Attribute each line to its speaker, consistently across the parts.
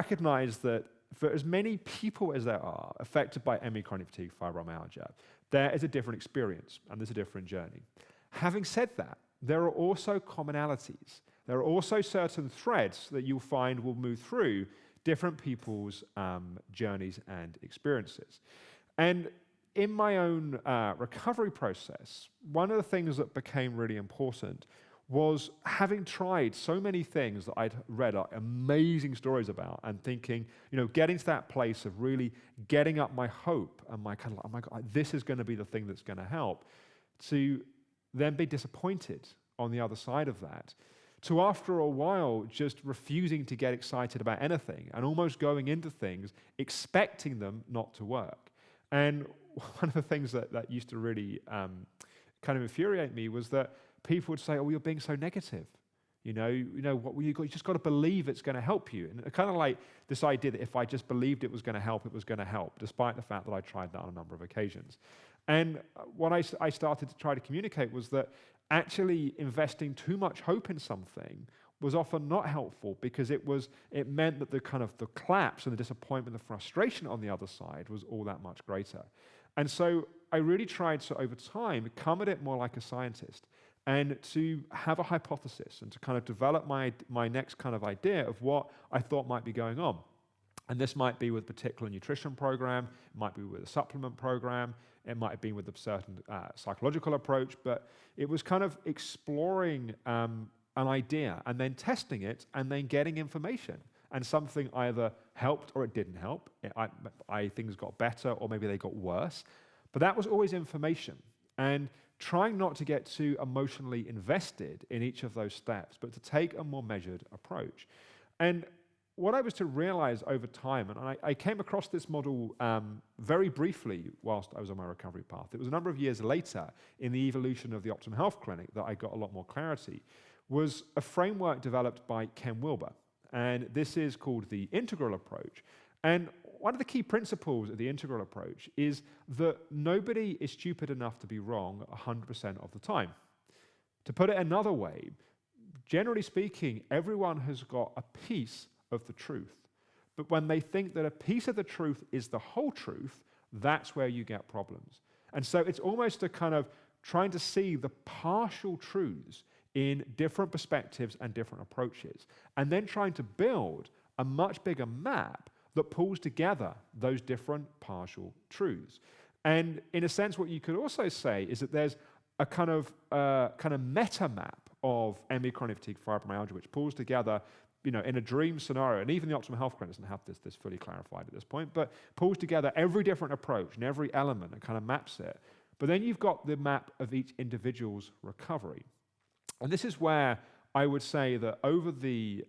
Speaker 1: recognize that for as many people as there are affected by ME chronic fatigue fibromyalgia, there is a different experience and there's a different journey. Having said that, there are also commonalities. There are also certain threads that you'll find will move through different people's journeys and experiences. And in my own recovery process, one of the things that became really important was having tried so many things that I'd read amazing stories about and thinking, getting to that place of really getting up my hope and my kind of, oh my God, this is going to be the thing that's going to help, to then be disappointed on the other side of that, to after a while just refusing to get excited about anything and almost going into things expecting them not to work. And one of the things that used to really kind of infuriate me was that people would say, oh, you're being so negative. You just got to believe it's going to help you. And kind of like this idea that if I just believed it was going to help, it was going to help, despite the fact that I tried that on a number of occasions. And what I started to try to communicate was that actually investing too much hope in something was often not helpful, because it meant that the collapse and the disappointment, the frustration on the other side was all that much greater. And so I really tried to, over time, come at it more like a scientist and to have a hypothesis and to kind of develop my next kind of idea of what I thought might be going on. And this might be with a particular nutrition program, it might be with a supplement program, it might have been with a certain psychological approach, but it was kind of exploring an idea and then testing it and then getting information. And something either helped or it didn't help. Things got better or maybe they got worse. But that was always information. And trying not to get too emotionally invested in each of those steps, but to take a more measured approach. And what I was to realize over time, and I came across this model very briefly whilst I was on my recovery path. It was a number of years later in the evolution of the Optimum Health Clinic that I got a lot more clarity, was a framework developed by Ken Wilber. And this is called the integral approach. And one of the key principles of the integral approach is that nobody is stupid enough to be wrong 100% of the time. To put it another way, generally speaking, everyone has got a piece of the truth. But when they think that a piece of the truth is the whole truth, that's where you get problems. And so it's almost a kind of trying to see the partial truths in different perspectives and different approaches, and then trying to build a much bigger map that pulls together those different partial truths. And in a sense, what you could also say is that there's a kind of meta map of ME chronic fatigue fibromyalgia, which pulls together, in a dream scenario, and even the Optimum Health Clinic doesn't have this fully clarified at this point, but pulls together every different approach and every element and kind of maps it. But then you've got the map of each individual's recovery. And this is where I would say that over the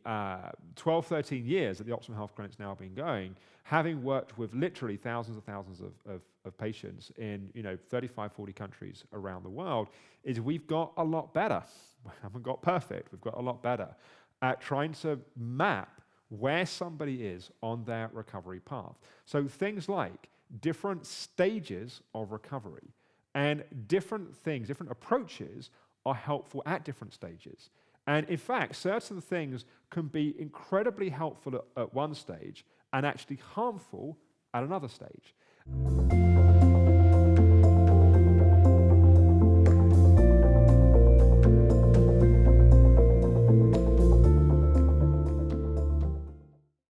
Speaker 1: 12, 13 years that the Optimum Health Clinic's now been going, having worked with literally thousands and thousands of patients in 35, 40 countries around the world, is we've got a lot better. We haven't got perfect, we've got a lot better at trying to map where somebody is on their recovery path. So things like different stages of recovery and different things, different approaches are helpful at different stages. And in fact, certain things can be incredibly helpful at one stage and actually harmful at another stage.